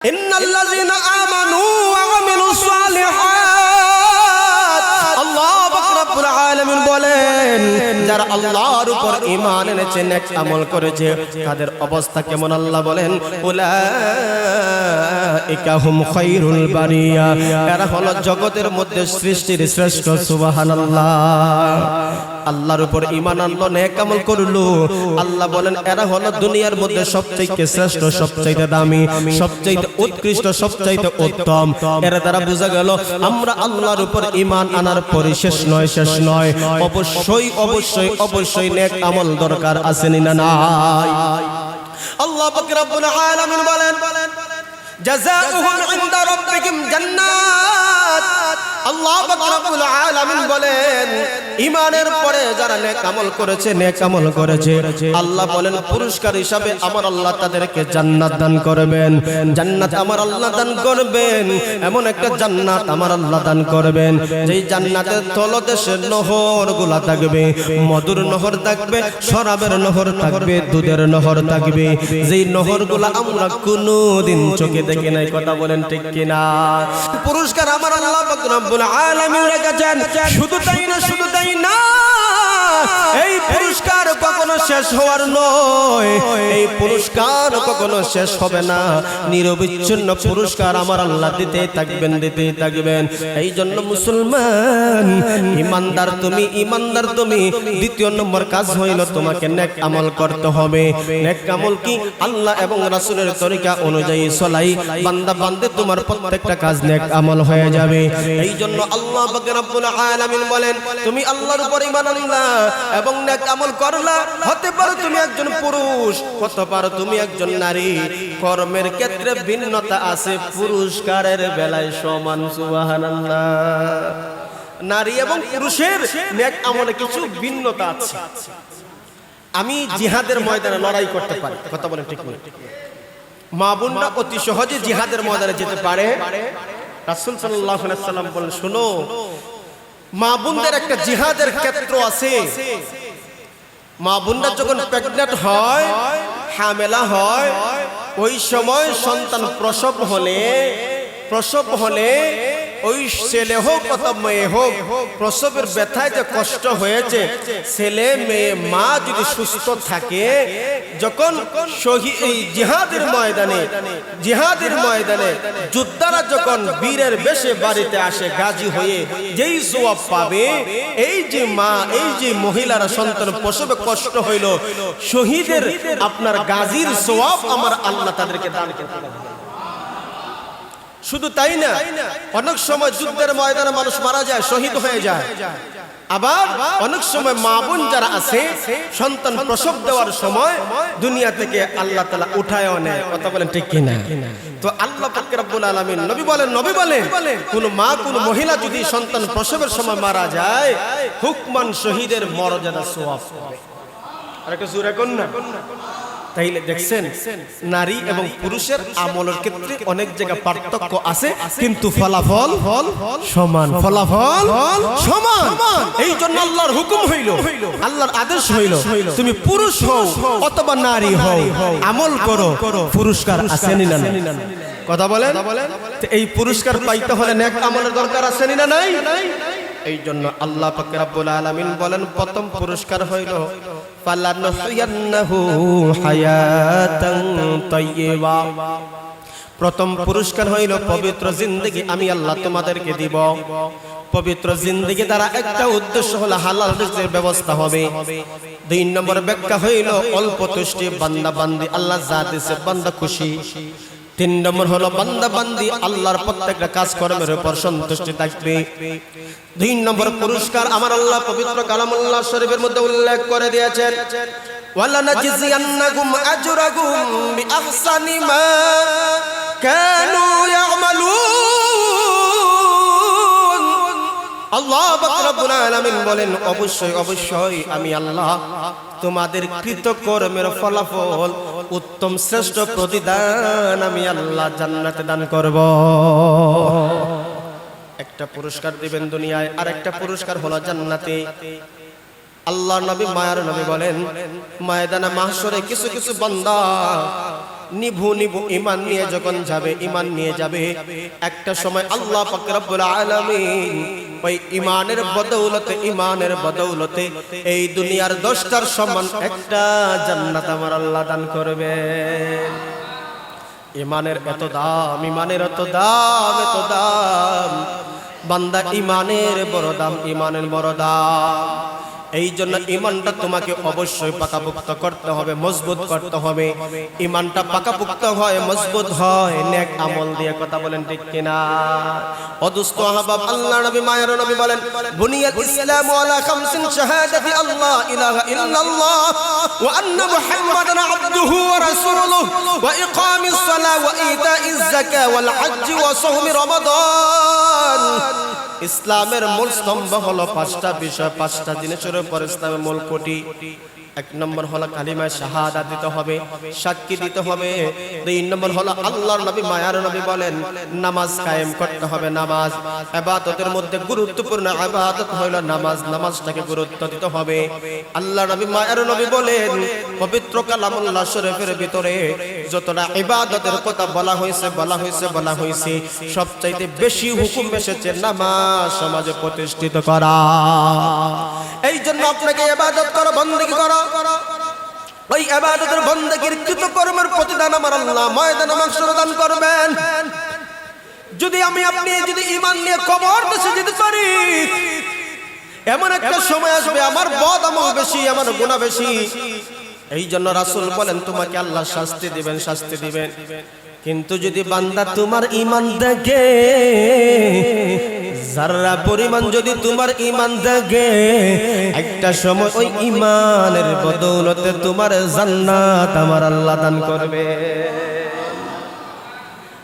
ইন্নাল্লাযীনা আমানু ওয়া আমিলুস সালিহাত, আল্লাহ রাব্বুল আলামিন বলেন যারা আল্লাহর উপর ঈমান এনেছে, নেক আমল করেছে, তাদের অবস্থা কেমন আল্লাহ বলেন, উলাইকা হুম খায়রুল বারিয়া, এরা হলো জগতের মধ্যে সৃষ্টির শ্রেষ্ঠ। সুবহানাল্লাহ। আল্লাহর উপর ঈমান আনলো, নেক আমল করলো, আল্লাহ বলেন এরা হলো দুনিয়ার মধ্যে সবচেয়ে শ্রেষ্ঠ, সবচেয়ে দামি, সবচেয়ে উৎকৃষ্ট, সবচেয়ে উত্তম। এর দ্বারা বোঝা গেল আমরা আল্লাহর উপর ঈমান আনার পরে শেষ নয়, শেষ নয়, অবশ্যই অবশ্যই অবশ্যই নেক আমল দরকার আছে না নাই? আল্লাহ পাক রব্বুল আলামিন বলেন জাযাউহুম ইনদা রাব্বিহিম জান্নাত। আল্লাহ পাক রব্বুল আলামিন বলেন ঈমানের পরে যারা নেক আমল করেছে, নেক আমল করেছে, আল্লাহ বলেন পুরস্কার হিসাবে আমার আল্লাহ তাদেরকে জান্নাত দান করবেন। জান্নাত আমার আল্লাহ দান করবেন, এমন একটা জান্নাত আমার আল্লাহ দান করবেন যেই জান্নাতের তলদেশে নহরগুলা থাকবে, মধুর নহর থাকবে, শরাবের নহর থাকবে, দুধের নহর থাকবে, যেই নহরগুলা আমরা কোনোদিন চোখে দেখি নাই। কথা বলেন ঠিক কিনা? পুরস্কার আমার আল্লাহ পাক রব্বুল আলামিন রেখেছেন। শুধু তাই না, শুধু তাই না, এই পুরস্কার কখনো শেষ হওয়ার নয়, এই পুরস্কার কখনো শেষ হবে না। নিরবিচ্ছিন্ন পুরস্কার আমার আল্লাহ দিতেই থাকবেন, দিতেই থাকবেন। এই জন্য মুসলমান, ইমানদার তুমি, ইমানদার তুমি, দ্বিতীয় নম্বর কাজ হইল তোমাকে নেক আমল করতে হবে। নেক আমল কি? আল্লাহ এবং রাসূলের তরিকা অনুযায়ী চলাই, বান্দা বান্দে তোমার প্রত্যেকটা কাজ নেক আমল হয়ে যাবে। এই জন্য আল্লাহ পাক রব্বুল আলামিন বলেন তুমি আল্লাহর উপর ঈমান আনলা এবং নেক আমল করলা, হতে পারে তুমি একজন পুরুষ, হতে পারে তুমি একজন নারী, কর্মের ক্ষেত্রে ভিন্নতা আছে, পুরস্কারের বেলায় সমান। সুবহানাল্লাহ। নারী এবং পুরুষের নেক আমলে কিছু ভিন্নতা আছে। আমি জিহাদের ময়দানে লড়াই করতে পারি, কথা বলেন ঠিক না? মা বোনরা অতি সহজে জিহাদের ময়দানে যেতে পারে। রাসূল সাল্লাল্লাহু আলাইহি ওয়াসাল্লাম বলেন শুনো, মা বোনদের একটা জিহাদের ক্ষেত্র আছে। মা বোনরা যখন প্রেগন্যান্ট হয়, হামেলা হয়, ওই সময় সন্তান প্রসব হলে ওই ছেলে হোক অথবা মেয়ে হোক, প্রসবের ব্যথায় যে কষ্ট হয়েছে, ছেলে মেয়ে মা যদি সুস্থ থাকে, যখন এই জিহাদের ময়দানে যোদ্ধারা যখন বীরের বেশে বাড়িতে আসে গাজী হয়ে, যেই সওয়াব পাবে, এই যে মা, এই যে মহিলারা সন্তান প্রসবে কষ্ট হইল, শহীদের আপনার গাজীর সওয়াব আমার আল্লাহ তাদেরকে দান করতে পারবে। শুধু তাই না, অনেক সময় যুদ্ধের ময়দানে মানুষ মারা যায়, শহীদ হয়ে যায়। আবার অনেক সময় মা বোন যারা আছে, সন্তান প্রসব দেওয়ার সময় দুনিয়া থেকে আল্লাহ তাআলা উঠায়ও নেয়। কথা বলেন ঠিক কিনা? তো আল্লাহ পাক রব্বুল আলামিন নবী বলেন কোন মা, কোন মহিলা যদি সন্তান প্রসবের সময় মারা যায়, হুকমান শহীদের মর্যাদা সওয়াব পাবে। আর একটা জোরে কোন না? তাইলে দেখছেন নারী এবং পুরুষের আমলের ক্ষেত্রে অনেক জায়গা পার্থক্য আছে, কিন্তু ফলাফল সমান, ফলাফল সমান। এই জন্য আল্লাহর হুকুম হইল, আল্লাহর আদেশ হইল, তুমি পুরুষ হও অথবা নারী হও, আমল করো, পুরস্কার আছে না নাই? কথা বলেন। এই পুরস্কার পাইতে হলে নেক আমলের দরকার আছে না নাই? এই জন্য আল্লাহ পাক রব্বুল আলামিন বলেন প্রথম পুরস্কার হইল ফালানুহইয়ান্নাহু হায়াতান তাইয়্যিবা। প্রথম পুরস্কার হইল পবিত্র জিন্দেগি আমি আল্লাহ তোমাদেরকে দিব। পবিত্র জিন্দেগি দ্বারা একটা উদ্দেশ্য হলো হালাল রিজকের ব্যবস্থা হবে। দুই নম্বর ব্যাখ্যা হইল অল্প তুষ্টি, বান্দা বান্দি আল্লাহ যা দিয়েছে বান্দা খুশি। তিন নম্বর হলো বান্দা বান্দি আল্লাহর প্রত্যেকটা কাজ কর্মের উপর সন্তুষ্টি থাকবে। দুই নম্বর পুরস্কার আমার আল্লাহ পবিত্র কালামুল্লাহ শরীফের মধ্যে উল্লেখ করে দিয়েছেন, ওয়ালা নাজিয়ান্নাকুম আজরাকুম বিআহসানি মা কানু ইয়ামালুন। আল্লাহ পাক রব্বুল আলামিন বলেন অবশ্যই অবশ্যই আমি আল্লাহ তোমাদের কৃতকর্মের ফলাফল, উত্তম শ্রেষ্ঠ প্রতিদান আমি আল্লাহ জান্নাতে দান করব। একটা পুরস্কার দিবেন দুনিয়ায়, আর একটা পুরস্কার হলো জান্নাতে। আল্লাহর নবী, মায়ার নবী বলেন ময়দানে মাহশরে কিছু কিছু বান্দা নিভু নিভু ঈমান নিয়ে যখন যাবে, ঈমান নিয়ে যাবে, একটা সময় আল্লাহ পাক রব্বুল আলামিন ওই ঈমানের বদৌলতে এই দুনিয়ার 10টার সমান একটা জান্নাত আমার আল্লাহ দান করবেন। ঈমানের এত দাম, ঈমানের এত দাম, এত দাম বান্দা, ঈমানের বড় দাম, ঈমানের বড় দাম। এই জন্য ঈমানটা তোমাকে অবশ্যই পাকাপোক্ত করতে হবে, মজবুত করতে হবে। ঈমানটা পাকাপোক্ত হয়, মজবুত হয় নেক আমল দিয়ে। কথা বলেন ঠিক কিনা? অদুস্ত আহবাব, আল্লাহ নবী মায়ের নবী বলেন, বুনিয়াল ইসলামু আলা খামসিন শাহাদাতি আল্লাহ ইলাহা ইল্লাল্লাহ ওয়া আন্না মুহাম্মাদান আবদুহু ওয়া রাসূলুহু ওয়া ইকামিস সালাহ ওয়া ইতাইজ যাকাত ওয়াল হজ্জ ওয়া সাওমি রমাদান। ইসলামের মূল স্তম্ভ হলো 5টা বিষয়, 5টা জিনিসের উপর ইসলামের মূল কোটি। 1 নম্বর হলো কালিমা শাহাদাত দিতে হবে, সাক্ষী দিতে হবে। 2 নম্বর হলো আল্লাহর নবী মায়ার নবী বলেন নামাজ কায়েম করতে হবে। নামাজ ইবাদতের মধ্যে গুরুত্বপূর্ণ ইবাদত হলো নামাজ, নামাজটাকে গুরুত্ব দিতে হবে। আল্লাহর নবী মায়ার নবী বলেন পবিত্র কালামুল্লাহ শরীফের ভিতরে যতটা ইবাদতের কথা বলা হয়েছে সবচাইতে বেশি হুকুম এসেছে নামাজ সমাজে প্রতিষ্ঠিত করা। এই জন্য আপনাকে ইবাদত করো, বندگی করো। ওই ইবাদতের বندگির কৃতকর্মের প্রতিদান আমার আল্লাহ ময়দানে মাহশরে দান করবেন। যদি আপনি যদি ঈমান নিয়ে কবর দেশে যেতে পারি, এমন একটা সময় আসবে আমার বদ আমল বেশি, আমার গুনাহ বেশি। এই জন্য রাসূল বলেন তোমাকে আল্লাহ শাস্তি দিবেন। কিন্তু যদি বান্দা তোমার ঈমান দেখে, যারা পরিমাণ যদি তোমার ঈমান দেখে, একটা সময় ওই ঈমানের বদৌলতে তোমার জান্নাত আমার আল্লাহ দান করবে।